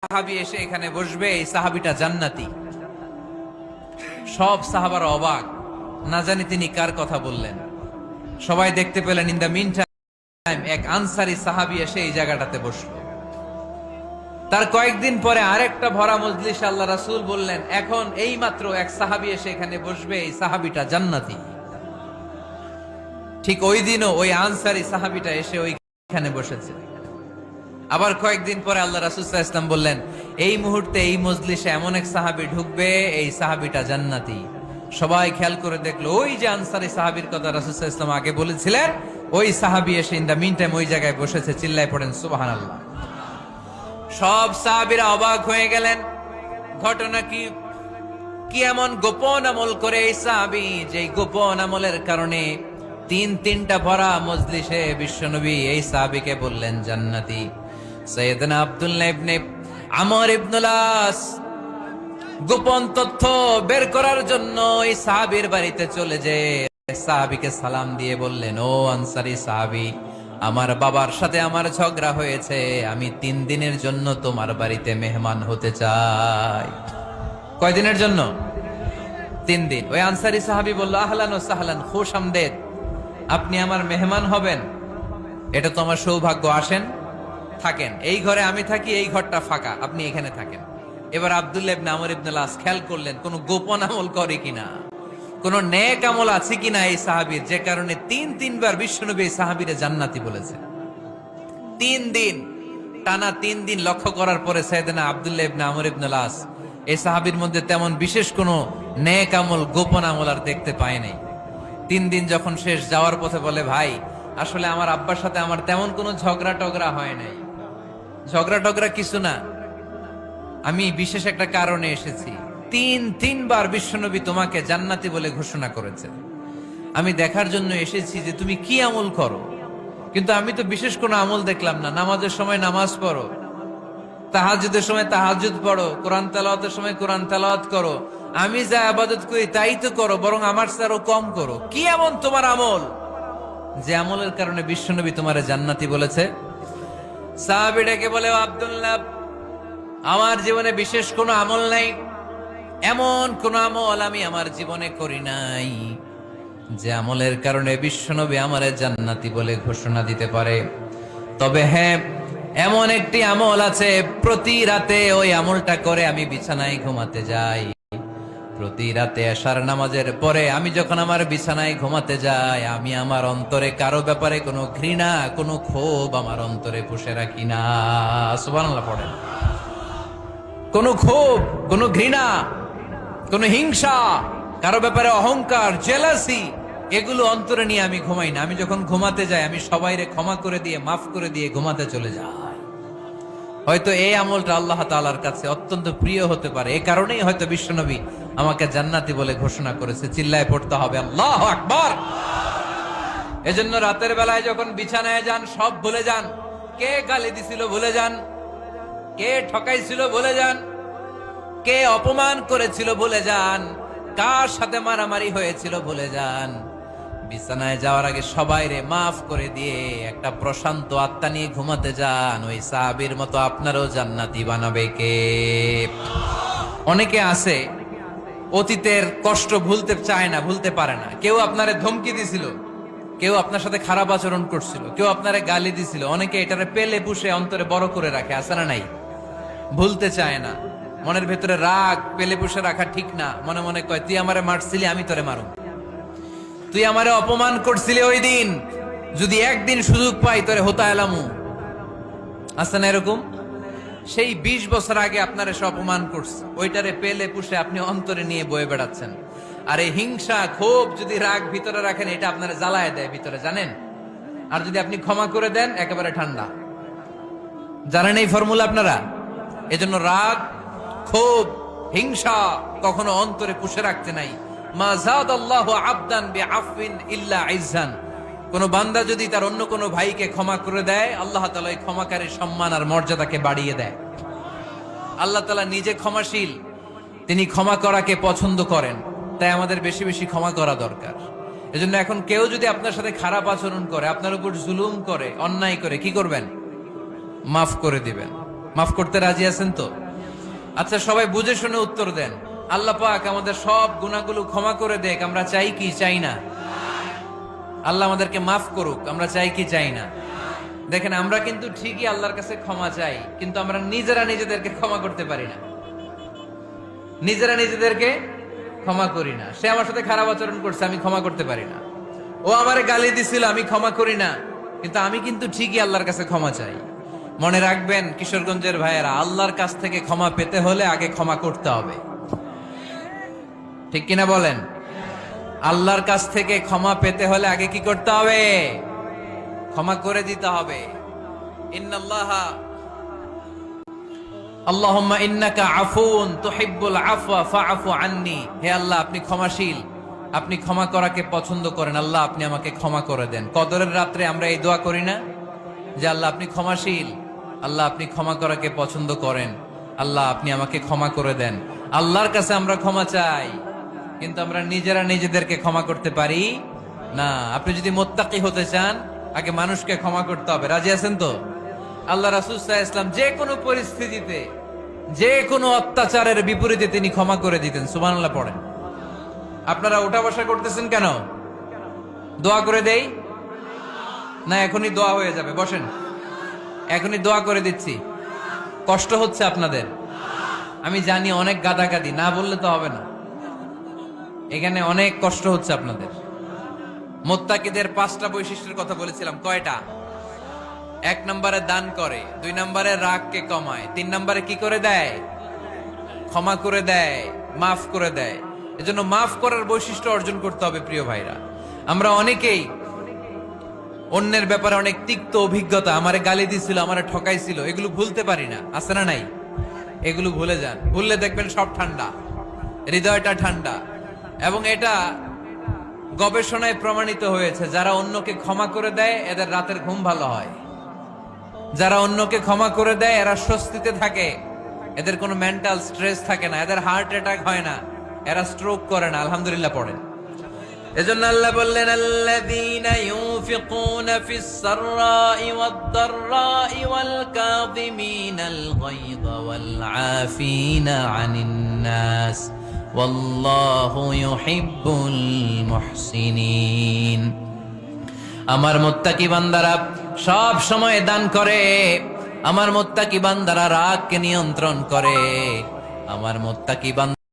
সাহাবী এসে এখানে বসবে, এই সাহাবীটা জান্নাতি। সব সাহাবারা অবাক, না জানি তিনি কার কথা বললেন। সবাই দেখতে পেলেন ইন দা মিন টাইম এক আনসারী সাহাবী এসে এই জায়গাটাতে বসলো। তার কয়েকদিন পরে আরেকটা ভরা মজলিসে আল্লাহ রাসূল বললেন, এখন এই মাত্র এক সাহাবী এসে এখানে বসবে, এই সাহাবীটা জান্নাতি। ঠিক ওই দিনও ওই আনসারী সাহাবীটা এসে ওইখানে বসেছে। আবার কয়েকদিন পরে আল্লাহ রাসূল সাল্লাল্লাহু আলাইহি ওয়াসাল্লাম বললেন, এই মুহূর্তে এই মজলিসে এমন এক সাহাবী ঢুকবে, এই সাহাবীটা জান্নাতি। সবাই খেয়াল করে দেখলো, ওই যে আনসারী সাহাবীর কথা রাসূল সাল্লাল্লাহু আলাইহি ওয়াসাল্লাম আগে বলেছিলেন, ওই সাহাবী এসে ইন দা মিন টাইম ওই জায়গায় বসেছে। চিল্লায় পড়েন সুবহানাল্লাহ। সব সাহাবীরা অবাক হয়ে গেলেন। ঘটনা কি? কি এমন গোপন আমল করে এই সাহাবী, যে গোপন আমলের কারণে তিনটা ভরা মজলিসে বিশ্বনবী এই সাহাবীকে বললেন জান্নাতি। সাইয়েদনা আব্দুল্লাহ ইবনে আমর ইবনুল আস গোপন তথ্য বের করার জন্য এই সাহাবীর বাড়িতে চলে যেয়ে সাহাবীকে সালাম দিয়ে বললেন, ও আনসারী সাহাবী, আমার বাবার সাথে আমার ঝগড়া হয়েছে, আমি 3 দিনের জন্য তোমার বাড়িতে মেহমান হতে চাই। কয়দিনের জন্য? 3 দিন। ওই আনসারী সাহাবী বলল, আহলান ও সাহলান, খুশ আমদেদ, আপনি আমার মেহমান হবেন, এটা তো আমার সৌভাগ্য। আসেন, থাকেন, এই ঘরে আমি থাকি, এই ঘরটা ফাঁকা, আপনি এখানে থাকেন। এবার আব্দুল্লাহ ইবনে আমর ইবনুল আস খেয়াল করলেন কোন গোপন আমল করে কিনা, কোন নেক আমল আছে কিনা এই সাহাবীর, যে কারণে তিনবার বিশ্বনবী এই সাহাবীরে জান্নাতি বলেছে। 3 দিন টানা 3 দিন লক্ষ্য করার পরে সাইয়েদনা আব্দুল্লাহ ইবনে আমর ইবনুল আস এই সাহাবীর মধ্যে তেমন বিশেষ কোনো নেক আমল, গোপন আমল আর দেখতে পায় নাই। 3 দিন যখন শেষ, যাওয়ার পথে বলে, ভাই আসলে আমার আব্বার সাথে আমার তেমন কোনো ঝগড়া টগড়া হয় নাই। ঝগড়া টগড়া কিছু না, আমি বিশেষ একটা কারণে এসেছি। 3বার বিশ্বনবী তোমাকে জান্নাতি বলে ঘোষণা করেছেন। আমি দেখার জন্য এসেছি যে তুমি কি আমল করো, কিন্তু আমি তো বিশেষ কোনো আমল দেখলাম না। নামাজের সময় নামাজ পড়ো, তাহাজ্জুদের সময় তাহাজ্জুদ পড়ো, কোরআন তেলাওয়াতের সময় কোরআন তেলাওয়াত করো, আমি যা ইবাদত করি তাই তো করো, বরং আমার চেয়ে আরো কম করো। কি এমন তোমার আমল যে আমলের কারণে বিশ্বনবী তোমারে জান্নাতি বলেছে? সাহাবীটাকে বলে, আব্দুল্লাহ, আমার জীবনে বিশেষ কোনো আমল নাই, এমন কোন আমল আমি আমার জীবনে করি নাই যে আমলের কারণে বিশ্বনবী আমারে জান্নাতি বলে ঘোষণা দিতে পারে। তবে হ্যাঁ, এমন একটি আমল আছে, প্রতি রাতে ওই আমলটা করে আমি বিছানায় ঘুমাতে যাই। প্রতি রাতে এশার নামাজের পরে আমি যখন আমার বিছানায় ঘুমাতে যাই, আমি আমার অন্তরে কারো ব্যাপারে কোনো ঘৃণা, কোনো ক্ষোভ আমার অন্তরে পুষে রাখি না। সুবহানাল্লাহ পড়েন। কোনো ক্ষোভ, কোনো ঘৃণা, কোনো হিংসা, কারো ব্যাপারে অহংকার, জেলাসি, এগুলো অন্তরে নিয়ে আমি ঘুমাই না। আমি যখন ঘুমাতে যাই, আমি সবাইরে ক্ষমা করে দিয়ে, মাফ করে দিয়ে ঘুমাতে চলে যাই। হয়তো এই আমলটা আল্লাহ তাআলার কাছে অত্যন্ত প্রিয় হতে পারে, এই কারণেই হয়তো বিশ্বনবী আমাকে জান্নাতি বলে ঘোষণা করেছে। চিল্লায় পড়তে হবে আল্লাহু আকবার। এজন্য রাতের বেলায় যখন বিছানায় যান, সব ভুলে যান। কে গালি দিছিল ভুলে যান, কে ঠকাইছিল ভুলে যান, কে অপমান করেছিল ভুলে যান, কার সাথে মারামারি হয়েছিল ভুলে যান। বিছানায় যাওয়ার আগে সবাইরে মাফ করে দিয়ে একটা প্রশান্ত আত্মা নিয়ে ঘুমাতে যান। ওই সাহাবীর মতো আপনারও জান্নাতি বানাবে কে? অনেকে আছে অতীতের কষ্ট ভুলতে চায় না, ভুলতে পারে না। কেউ আপনারে ধমকি দিছিল, কেউ আপনার সাথে খারাপ আচরণ করছিল, কেউ আপনারে গালি দিছিল, অনেকে এটারে পেলে পুষে অন্তরে বড় করে রাখে, আছে না নাই? ভুলতে চায় না। মনের ভেতরে রাগ পেলে পুষে রাখা ঠিক না। মনে মনে কয়, তুই আমারে মারছিলি, আমি তোরে মারুম। তুই আমারে অপমান করছিলি ওই দিন, যদি একদিন সুযোগ পাই তোরে হতা এলামু। আছে না এরকম? সেই 20 বছর আগে আপনারে সে অপমান করছে, ওইটারে পেলে পুষে আপনি অন্তরে নিয়ে বয়ে বেড়াচ্ছেন। আর এই হিংসা, ক্ষোভ, যদি রাগ ভিতরে রাখেন, এটা আপনারে জ্বালায় দেয় ভিতরে, জানেন? আর যদি আপনি ক্ষমা করে দেন, একেবারে ঠান্ডা। জানেন এই ফর্মুলা আপনারা? এজন্য রাগ, ক্ষোভ, হিংসা কখনো অন্তরে পুষে রাখতে নাই। মা যাদাল্লাহু আবদান বিআফওয়িন ইল্লা ইজ্জান। কোন বান্দা যদি তার অন্য কোন ভাইকে ক্ষমা করে দেয়, আল্লাহ তাআলা এই ক্ষমাকারীর সম্মান আর মর্যাদাকে বাড়িয়ে দেয়। আল্লাহ তাআলা নিজে ক্ষমাশীল, তিনি ক্ষমা করাকে পছন্দ করেন। তাই আমাদের বেশি বেশি ক্ষমা করা দরকার। এজন্য এখন কেউ যদি আপনার সাথে খারাপ আচরণ করে, আপনার উপর জুলুম করে, অন্যায় করে, কি করবেন? মাফ করে দিবেন। মাফ করতে রাজি আছেন তো? আচ্ছা, সবাই বুঝে শুনে উত্তর দেন। আল্লাহ পাক আমাদের সব গুনাহগুলো ক্ষমা করে দেখ, আমরা চাই কি চাই না? আল্লাহ আমাদেরকে মাফ করুক, আমরা চাই কি চাই না? দেখেন, আমরা কিন্তু ঠিকই আল্লাহর কাছে ক্ষমা চাই, কিন্তু আমরা নিজেরা নিজেদেরকে ক্ষমা করতে পারি না। নিজেরা নিজেদেরকে ক্ষমা করি না। সে আমার সাথে খারাপ আচরণ করছে, আমি ক্ষমা করতে পারি না। ও আমারে গালি দিছিল, আমি ক্ষমা করি না, কিন্তু আমি কিন্তু ঠিকই আল্লাহর কাছে ক্ষমা চাই। মনে রাখবেন কিশোরগঞ্জের ভাইয়েরা, আল্লাহর কাছ থেকে ক্ষমা পেতে হলে আগে ক্ষমা করতে হবে। ঠিক কিনা বলেন? আল্লাহর কাছ থেকে ক্ষমা পেতে হলে আগে কি করতে হবে? ক্ষমা করে দিতে হবে। ইন্নাল্লাহা আল্লাহুম্মা ইন্নাকা আফুন তুহিব্বুল আফওয়া ফাআফু আন্নি। হে আল্লাহ, আপনি ক্ষমাশীল, আপনি ক্ষমা করাকে পছন্দ করেন। আল্লাহ, আপনি আমাকে ক্ষমা করে দেন। কদরের রাত্রে আমরা এই দোয়া করি না যে আল্লাহ আপনি ক্ষমাশীল, আল্লাহ আপনি ক্ষমা করাকে পছন্দ করেন, আল্লাহ আপনি আমাকে ক্ষমা করে দেন। আল্লাহর কাছে আমরা ক্ষমা চাই, কিন্তু আমরা নিজেরা নিজেদেরকে ক্ষমা করতে পারি না। আপনি যদি মুত্তাকি হতে চান, আগে মানুষকে ক্ষমা করতে হবে। রাজি আছেন তো? আল্লাহ রাসূল সাল্লাল্লাহু আলাইহি ওয়াসাল্লাম যে কোনো পরিস্থিতিতে, যে কোনো অত্যাচারের বিপরীতে তিনি ক্ষমা করে দিতেন। সুবহানাল্লাহ পড়েন। আপনারা ওঠা বসা করতেছেন কেন? দোয়া করে দেই না? এখনই দোয়া হয়ে যাবে, বসেন। এখনই দোয়া করে দিচ্ছি। কষ্ট হচ্ছে আপনাদের, আমি জানি, অনেক গাদাগাদি, না বললে তো হবে না। এখানে অনেক কষ্ট হচ্ছে আপনাদের। মুত্তাকিদের 5টা বৈশিষ্ট্যের কথা বলেছিলাম। কয়টা? 1 নম্বরে দান করে, 2 নম্বরে রাগকে কমায়, 3 নম্বরে কি করে দেয়? ক্ষমা করে দেয়, মাফ করে দেয়। এজন্য মাফ করার বৈশিষ্ট্য অর্জন করতে হবে। প্রিয় ভাইরা, আমরা অনেকেই অন্যের ব্যাপারে অনেক তিক্ত অভিজ্ঞতা, আমারে গালি দিছিল, আমারে ঠকাইছিল, এগুলো ভুলতে পারি না। আছে না নাই? এগুলো ভুলে যান। ভুললে দেখবেন সব ঠান্ডা, হৃদয়টা ঠান্ডা। এবং এটা গবেষণায় প্রমাণিত হয়েছে, যারা অন্যকে ক্ষমা করে দেয় এদের রাতের ঘুম ভালো হয়। যারা অন্যকে ক্ষমা করে দেয় এরা স্বস্তিতে থাকে, এদের কোনো মেন্টাল স্ট্রেস থাকে না, এদের হার্ট অ্যাটাক হয় না, এরা স্ট্রোক করে না। আলহামদুলিল্লাহ পড়েন। এজন্য আল্লাহ বললেন, আল্লাযীনা ইউনফিকুনা ফিস সাররাই ওয়াদ দাররাই ওয়াল কাযিমিনাল গায়যা ওয়াল আফিনা আনিন নাস ওয়াল্লাহু ইউহিব্বুল মুহসিনিন। আমার মুত্তাকি বান্দারা সব সময় দান করে, আমার মুত্তাকি বান্দারা রাগকে নিয়ন্ত্রণ করে, আমার মুত্তাকি বান্দা